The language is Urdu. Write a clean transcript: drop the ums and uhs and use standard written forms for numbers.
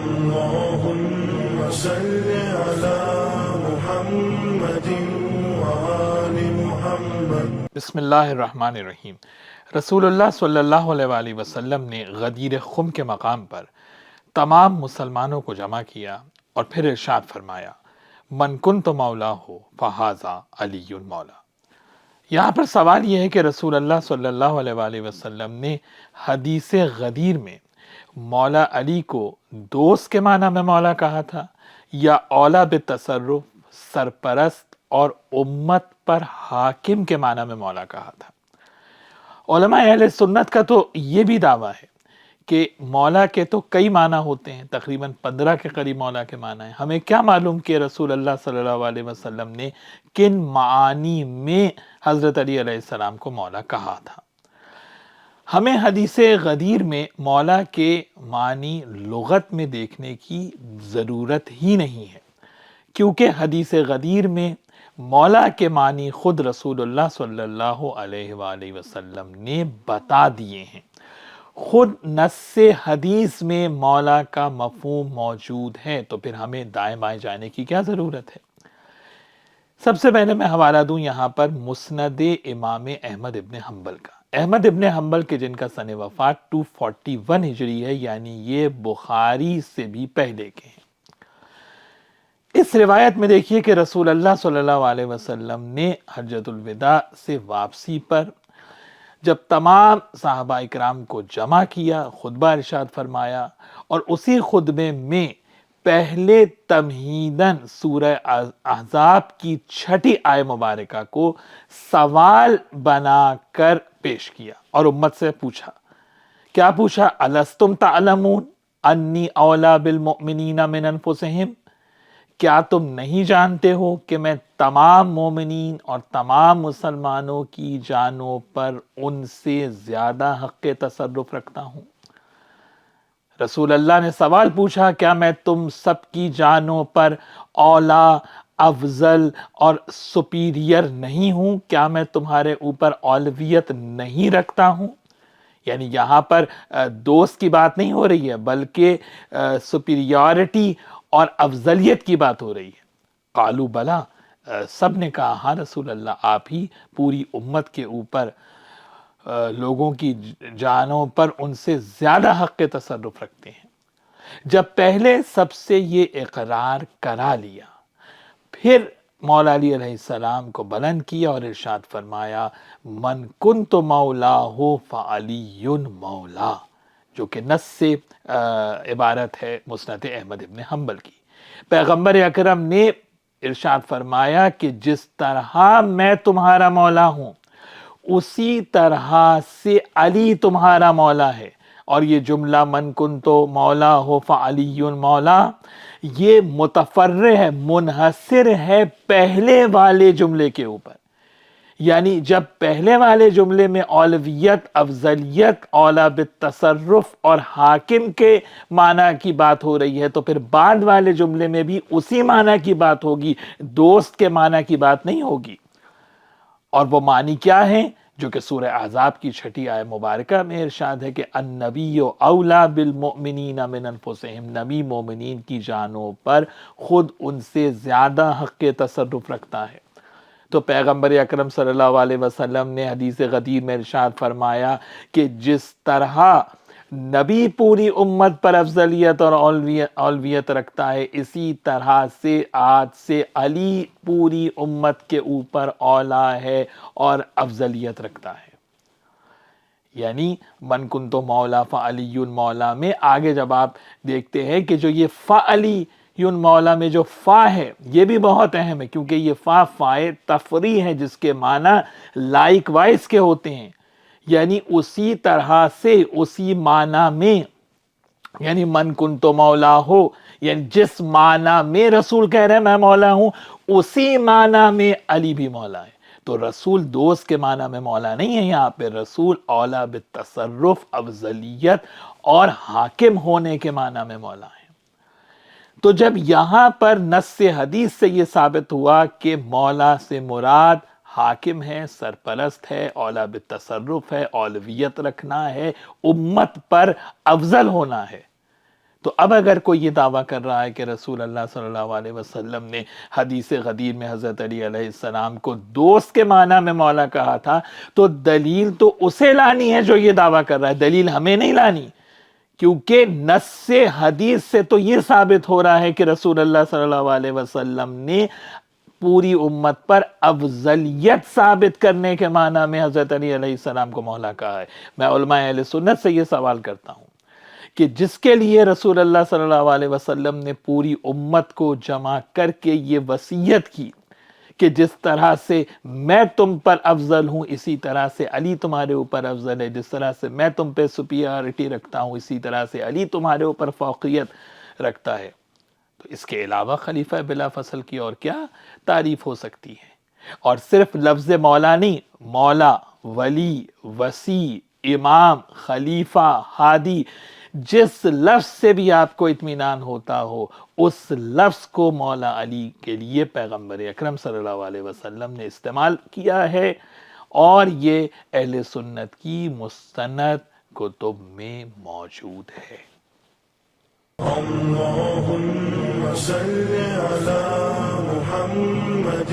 اللهم صل على محمد وآل محمد۔ بسم اللہ الرحمن الرحیم۔ رسول اللہ صلی اللہ علیہ وآلہ وسلم نے غدیر خم کے مقام پر تمام مسلمانوں کو جمع کیا اور پھر ارشاد فرمایا، من کنت مولاہ فہذا علی مولا۔ یہاں پر سوال یہ ہے کہ رسول اللہ صلی اللہ علیہ وآلہ وسلم نے حدیث غدیر میں مولا علی کو دوست کے معنی میں مولا کہا تھا یا اولا بالتصرف، سرپرست اور امت پر حاکم کے معنی میں مولا کہا تھا؟ علماء اہل سنت کا تو یہ بھی دعویٰ ہے کہ مولا کے تو کئی معنی ہوتے ہیں، تقریباً 15 کے قریب مولا کے معنی ہیں۔ ہمیں کیا معلوم کہ رسول اللہ صلی اللہ علیہ وسلم نے کن معانی میں حضرت علی علیہ السلام کو مولا کہا تھا؟ ہمیں حدیث غدیر میں مولا کے معنی لغت میں دیکھنے کی ضرورت ہی نہیں ہے، کیونکہ حدیث غدیر میں مولا کے معنی خود رسول اللہ صلی اللہ علیہ وآلہ وسلم نے بتا دیے ہیں۔ خود نص حدیث میں مولا کا مفہوم موجود ہے، تو پھر ہمیں دائیں بائیں جانے کی کیا ضرورت ہے؟ سب سے پہلے میں حوالہ دوں یہاں پر مسند امام احمد ابن حنبل کا۔ احمد ابن حنبل کے جن کا سن وفات 241 ہجری ہے، یعنی یہ بخاری سے بھی پہلے کے ہیں۔ اس روایت میں دیکھیے کہ رسول اللہ صلی اللہ علیہ وسلم نے حجۃ الوداع سے واپسی پر جب تمام صحابہ اکرام کو جمع کیا، خطبہ ارشاد فرمایا، اور اسی خطبے میں پہلے تمہیداً سورہ احزاب کی 6 آیہ مبارکہ کو سوال بنا کر پیش کیا اور امت سے پوچھا۔ کیا پوچھا؟ الستم تعلمون انی اولا بالمؤمنین من انفسہم، کیا تم نہیں جانتے ہو کہ میں تمام مومنین اور تمام مسلمانوں کی جانوں پر ان سے زیادہ حق تصرف رکھتا ہوں؟ رسول اللہ نے سوال پوچھا، کیا میں تم سب کی جانوں پر اولا، افضل اور سپیریئر نہیں ہوں؟ کیا میں تمہارے اوپر اولویت نہیں رکھتا ہوں؟ یعنی یہاں پر دوست کی بات نہیں ہو رہی ہے، بلکہ سپیریورٹی اور افضلیت کی بات ہو رہی ہے۔ قالوا بلا، سب نے کہا ہاں رسول اللہ، آپ ہی پوری امت کے اوپر لوگوں کی جانوں پر ان سے زیادہ حق تصرف رکھتے ہیں۔ جب پہلے سب سے یہ اقرار کرا لیا، پھر مولا علی علیہ السلام کو بلند کیا اور ارشاد فرمایا، من کنت مولاہ فعلی مولا، جو کہ نص سے عبارت ہے مسند احمد ابن حنبل کی۔ پیغمبر اکرم نے ارشاد فرمایا کہ جس طرح میں تمہارا مولا ہوں، اسی طرح سے علی تمہارا مولا ہے۔ اور یہ جملہ من کنت مولا ہو فعلی مولا، یہ متفرع ہے، منحصر ہے پہلے والے جملے کے اوپر۔ یعنی جب پہلے والے جملے میں اولویت، افضلیت، اولا بالتصرف اور حاکم کے معنی کی بات ہو رہی ہے، تو پھر بعد والے جملے میں بھی اسی معنی کی بات ہوگی، دوست کے معنی کی بات نہیں ہوگی۔ اور وہ معنی کیا ہیں؟ جو کہ سورہ احزاب کی 6 آیہ مبارکہ میں ارشاد ہے کہ النبی اولا بالمؤمنین من انفسہم، نبی مومنین کی جانوں پر خود ان سے زیادہ حق تصرف رکھتا ہے۔ تو پیغمبر اکرم صلی اللہ علیہ وسلم نے حدیث غدیر میں ارشاد فرمایا کہ جس طرح نبی پوری امت پر افضلیت اور اولویت رکھتا ہے، اسی طرح سے آج سے علی پوری امت کے اوپر اولا ہے اور افضلیت رکھتا ہے۔ یعنی من کنت مولا فعلی مولا میں آگے جب آپ دیکھتے ہیں کہ جو یہ فعلی مولا میں جو فا ہے، یہ بھی بہت اہم ہے، کیونکہ یہ فائے تفریح ہے، جس کے معنی لائک وائز کے ہوتے ہیں۔ یعنی اسی طرح سے، اسی معنی میں، یعنی من کنت مولا ہو، یعنی جس معنی میں رسول کہہ رہے ہیں میں مولا ہوں، اسی معنی میں علی بھی مولا ہے۔ تو رسول دوست کے معنی میں مولا نہیں ہے، یہاں پہ رسول اولا بالتصرف، افضلیت اور حاکم ہونے کے معنی میں مولا ہے۔ تو جب یہاں پر نص حدیث سے یہ ثابت ہوا کہ مولا سے مراد حاکم ہے، سرپرست ہے، اولا بالتصرف ہے، اولویت رکھنا ہے، امت پر افضل ہونا ہے، تو اب اگر کوئی یہ دعویٰ کر رہا ہے کہ رسول اللہ صلی اللہ علیہ وسلم نے حدیث غدیر میں حضرت علی علیہ السلام کو دوست کے معنی میں مولا کہا تھا، تو دلیل تو اسے لانی ہے جو یہ دعویٰ کر رہا ہے، دلیل ہمیں نہیں لانی، کیونکہ نص حدیث سے تو یہ ثابت ہو رہا ہے کہ رسول اللہ صلی اللہ علیہ وسلم نے پوری امت پر افضلیت ثابت کرنے کے معنی میں حضرت علی علیہ السلام کو مولا کہا ہے۔ میں علماء اہل سنت سے یہ سوال کرتا ہوں کہ جس کے لیے رسول اللہ صلی اللہ علیہ وسلم نے پوری امت کو جمع کر کے یہ وصیت کی کہ جس طرح سے میں تم پر افضل ہوں اسی طرح سے علی تمہارے اوپر افضل ہے، جس طرح سے میں تم پہ سپیریٹی رکھتا ہوں اسی طرح سے علی تمہارے اوپر فوقیت رکھتا ہے، تو اس کے علاوہ خلیفہ بلا فصل کی اور کیا تعریف ہو سکتی ہے؟ اور صرف لفظ مولا نہیں، مولا، ولی، وصی، امام، خلیفہ، ہادی، جس لفظ سے بھی آپ کو اطمینان ہوتا ہو اس لفظ کو مولا علی کے لیے پیغمبر اکرم صلی اللہ علیہ وسلم نے استعمال کیا ہے، اور یہ اہل سنت کی مستند کتب میں موجود ہے۔ اللهم صل على محمد